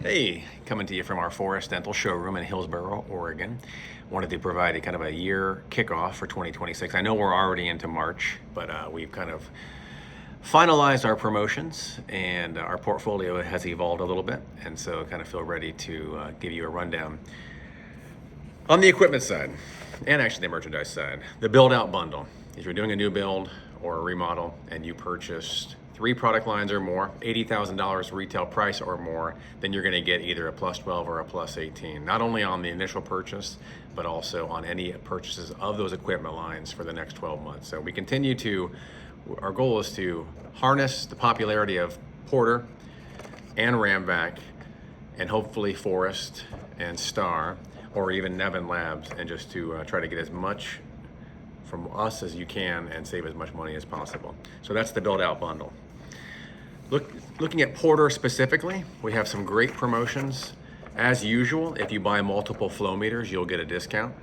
Hey, coming to you from our Forest Dental showroom in Hillsboro, Oregon. Wanted to provide a kind of a year kickoff for 2026. I know we're already into March, but we've kind of finalized our promotions and our portfolio has evolved a little bit. And so kind of feel ready to give you a rundown on the equipment side and actually the merchandise side. The build out bundle. If you're doing a new build or a remodel and you purchased 3 product lines or more, $80,000 retail price or more, then you're going to get either a plus 12 or a plus 18, not only on the initial purchase, but also on any purchases of those equipment lines for the next 12 months. So we continue to, our goal is to harness the popularity of Porter and Ramvac and hopefully Forest and Star or even Nevin Labs, and just to try to get as much from us as you can and save as much money as possible. So that's the build out bundle. Looking at Porter specifically, we have some great promotions. As usual, if you buy multiple flow meters, you'll get a discount.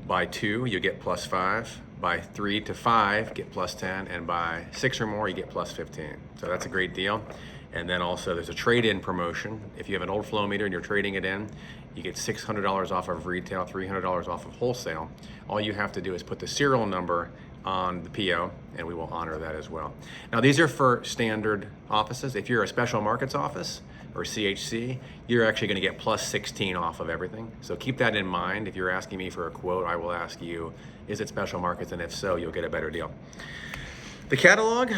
Buy 2, you get plus 5. Buy 3 to 5, get plus 10. And buy 6 or more, you get plus 15. So that's a great deal. And then also there's a trade-in promotion. If you have an old flow meter and you're trading it in, you get $600 off of retail, $300 off of wholesale. All you have to do is put the serial number on the PO and we will honor that as well. Now these are for standard offices. If you're a special markets office or CHC, you're actually going to get plus 16 off of everything. So keep that in mind. If you're asking me for a quote, I will ask you, is it special markets? And if so, you'll get a better deal. The catalog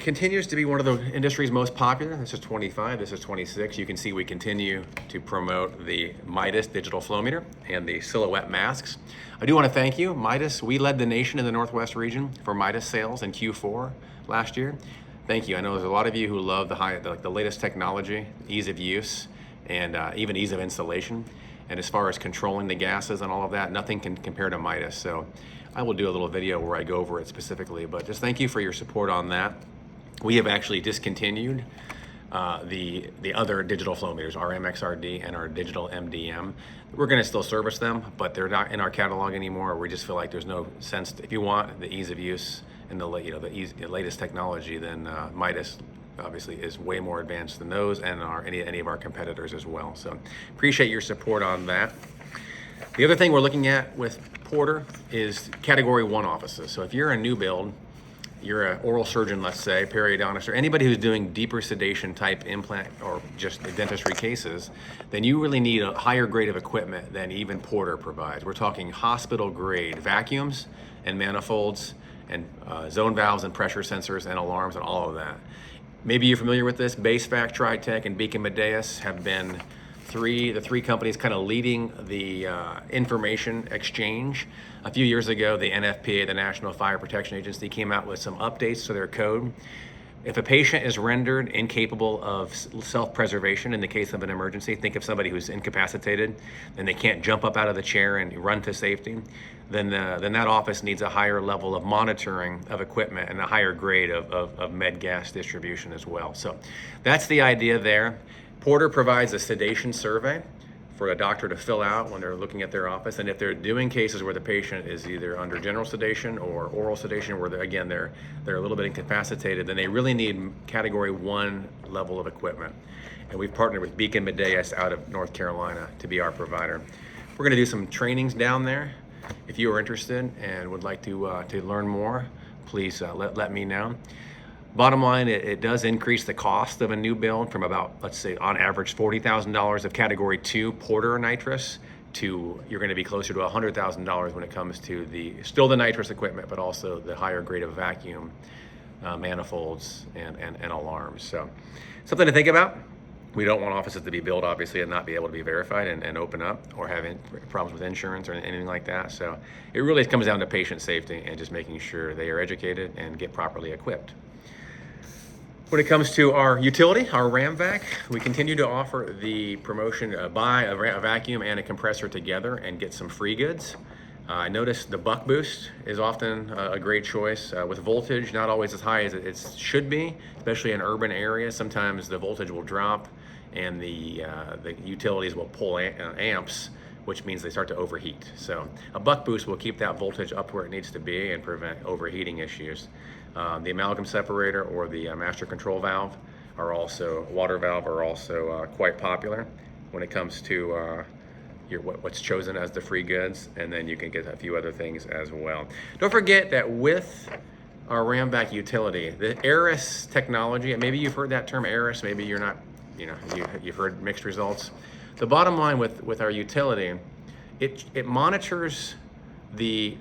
continues to be one of the industry's most popular. This is 25, this is 26. You can see we continue to promote the Midas digital flow meter and the Silhouette masks. I do want to thank you, Midas. We led the nation in the Northwest region for Midas sales in Q4 last year. Thank you. I know there's a lot of you who love the latest technology, ease of use, and even ease of installation. And as far as controlling the gases and all of that, nothing can compare to Midas. So I will do a little video where I go over it specifically, but just thank you for your support on that. We have actually discontinued the other digital flow meters, our MXRD and our digital MDM. We're going to still service them, but they're not in our catalog anymore. We just feel like there's no sense if you want the ease of use and the latest technology, then Midas obviously is way more advanced than those and any of our competitors as well. So appreciate your support on that. The other thing we're looking at with Porter is category 1 offices. So if you're a new build, you're an oral surgeon, let's say, periodontist, or anybody who's doing deeper sedation type implant or just dentistry cases, then you really need a higher grade of equipment than even Porter provides. We're talking hospital grade vacuums and manifolds and zone valves and pressure sensors and alarms and all of that. Maybe you're familiar with this. BaseVac, TriTech, and Beacon Medeus have been the three companies kind of leading the information exchange. A few years ago, the NFPA, the National Fire Protection Agency, came out with some updates to their code. If a patient is rendered incapable of self-preservation in the case of an emergency, think of somebody who's incapacitated and they can't jump up out of the chair and run to safety, then that office needs a higher level of monitoring of equipment and a higher grade of med gas distribution as well. So that's the idea there. Porter provides a sedation survey for a doctor to fill out when they're looking at their office. And if they're doing cases where the patient is either under general sedation or oral sedation, where they're a little bit incapacitated, then they really need category 1 level of equipment. And we've partnered with Beacon Medeus out of North Carolina to be our provider. We're gonna do some trainings down there. If you are interested and would like to learn more, please let me know. Bottom line, it does increase the cost of a new build from about, let's say, on average, $40,000 of category 2 Porter nitrous to you're going to be closer to $100,000 when it comes to still the nitrous equipment, but also the higher grade of vacuum manifolds and alarms. So something to think about. We don't want offices to be built, obviously, and not be able to be verified and open up or have problems with insurance or anything like that. So it really comes down to patient safety and just making sure they are educated and get properly equipped. When it comes to our utility, our Ramvac, we continue to offer the promotion, buy a vacuum and a compressor together and get some free goods. I noticed the buck boost is often a great choice. With voltage not always as high as it should be, especially in urban areas. Sometimes the voltage will drop and the utilities will pull amps, which means they start to overheat. So a buck boost will keep that voltage up where it needs to be and prevent overheating issues. The amalgam separator or the master control valve water valve are also quite popular when it comes to what's chosen as the free goods, and then you can get a few other things as well. Don't forget that with our ram vac utility, the Aeris technology, and maybe you've heard that term Aeris, maybe you're not, you've heard mixed results. The bottom line with our utility, it monitors the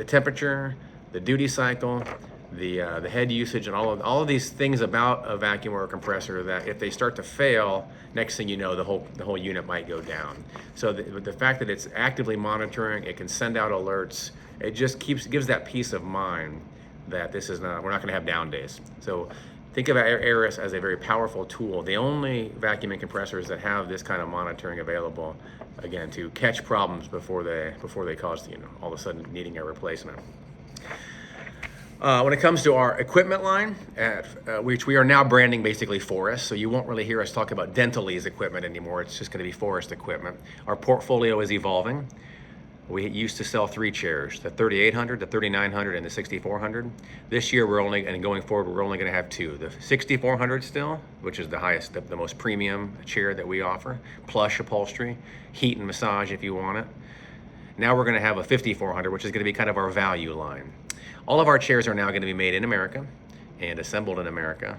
temperature, the duty cycle, the head usage, and all of these things about a vacuum or a compressor that if they start to fail, next thing you know, the whole unit might go down. So the fact that it's actively monitoring, it can send out alerts, it just gives that peace of mind that we're not going to have down days. So think of Aeris as a very powerful tool. The only vacuum compressors that have this kind of monitoring available, again, to catch problems before they cause all of a sudden needing a replacement. When it comes to our equipment line, which we are now branding basically Forest, so you won't really hear us talk about Dentalese equipment anymore. It's just going to be Forest equipment. Our portfolio is evolving. We used to sell 3 chairs, the 3800, the 3900, and the 6400. This year, going forward, we're only going to have 2. The 6400 still, which is the highest, the most premium chair that we offer, plush upholstery, heat and massage if you want it. Now we're going to have a 5400, which is going to be kind of our value line. All of our chairs are now going to be made in America and assembled in America.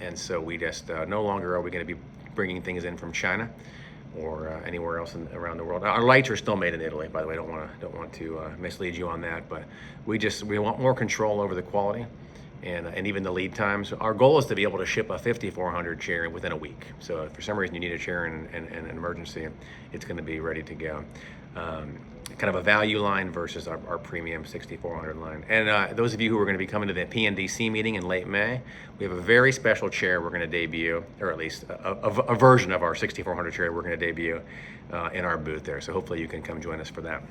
And so we just, no longer are we going to be bringing things in from China or anywhere else around the world. Our lights are still made in Italy, by the way. Don't want to mislead you on that, but we want more control over the quality and even the lead times. Our goal is to be able to ship a 5400 chair within a week. So if for some reason you need a chair in an emergency, it's going to be ready to go. Kind of a value line versus our premium 6400 line. And those of you who are going to be coming to the PNDC meeting in late May, we have a very special chair we're going to debut, or at least a version of our 6400 chair we're going to debut in our booth there. So hopefully you can come join us for that.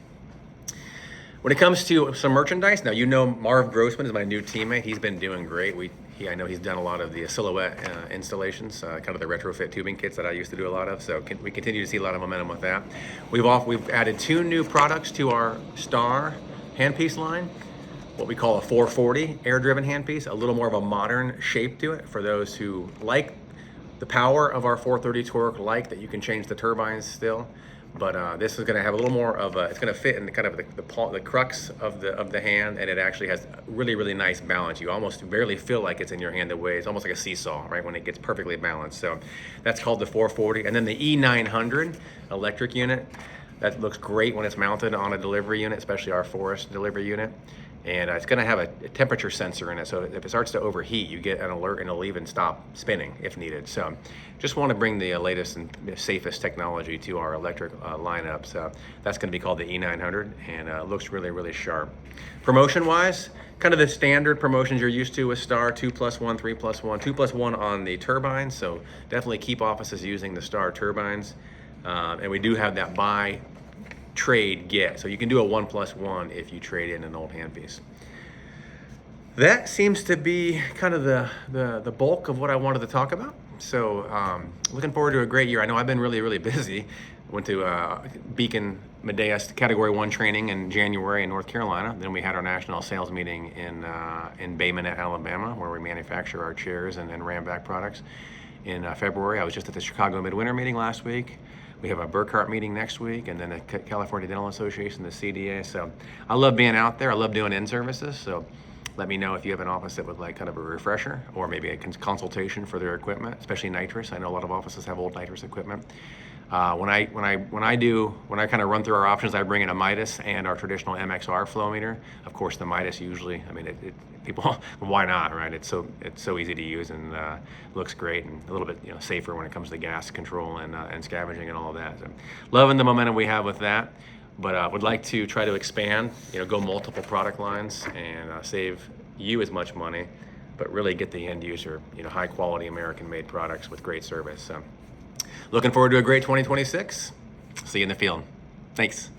When it comes to some merchandise, now Marv Grossman is my new teammate. He's been doing great. I know he's done a lot of the Silhouette installations, kind of the retrofit tubing kits that I used to do a lot of. So we continue to see a lot of momentum with that. We've added 2 new products to our Star handpiece line. What we call a 440 air-driven handpiece, a little more of a modern shape to it for those who like the power of our 430 torque, like that you can change the turbines still. But this is going to have a little more of it's going to fit in kind of the crux of the hand, and it actually has really, really nice balance. You almost barely feel like it's in your hand the way it's almost like a seesaw, right, when it gets perfectly balanced. So that's called the 440. And then the E900 electric unit, that looks great when it's mounted on a delivery unit, especially our Forest delivery unit. And it's going to have a temperature sensor in it, so if it starts to overheat, you get an alert and it'll even stop spinning if needed. So just want to bring the latest and safest technology to our electric lineup. So that's going to be called the E900, and it looks really, really sharp. Promotion-wise, kind of the standard promotions you're used to with Star, 2+1, 3+1, 2+1 on the turbines, so definitely keep offices using the Star turbines. And we do have that buy trade get, so you can do a 1+1 if you trade in an old handpiece. That seems to be kind of the bulk of what I wanted to talk about. So looking forward to a great year. I know I've been really, really busy. Went to Beacon Medeas Category 1 training in January in North Carolina. Then we had our national sales meeting in Bay Minette, Alabama, where we manufacture our chairs and ram vac products. In February, I was just at the Chicago Midwinter meeting last week. We have a Burkhart meeting next week, and then the California Dental Association, the CDA. So I love being out there. I love doing in-services. So let me know if you have an office that would like kind of a refresher or maybe a consultation for their equipment, especially nitrous. I know a lot of offices have old nitrous equipment. When I kind of run through our options, I bring in a Midas and our traditional MXR flow meter. Of course, the Midas usually, I mean, people, why not, right? It's so easy to use and looks great and a little bit safer when it comes to gas control and scavenging and all of that. So loving the momentum we have with that, but would like to try to expand, go multiple product lines and save you as much money, but really get the end user, high quality American-made products with great service. So looking forward to a great 2026. See you in the field. Thanks.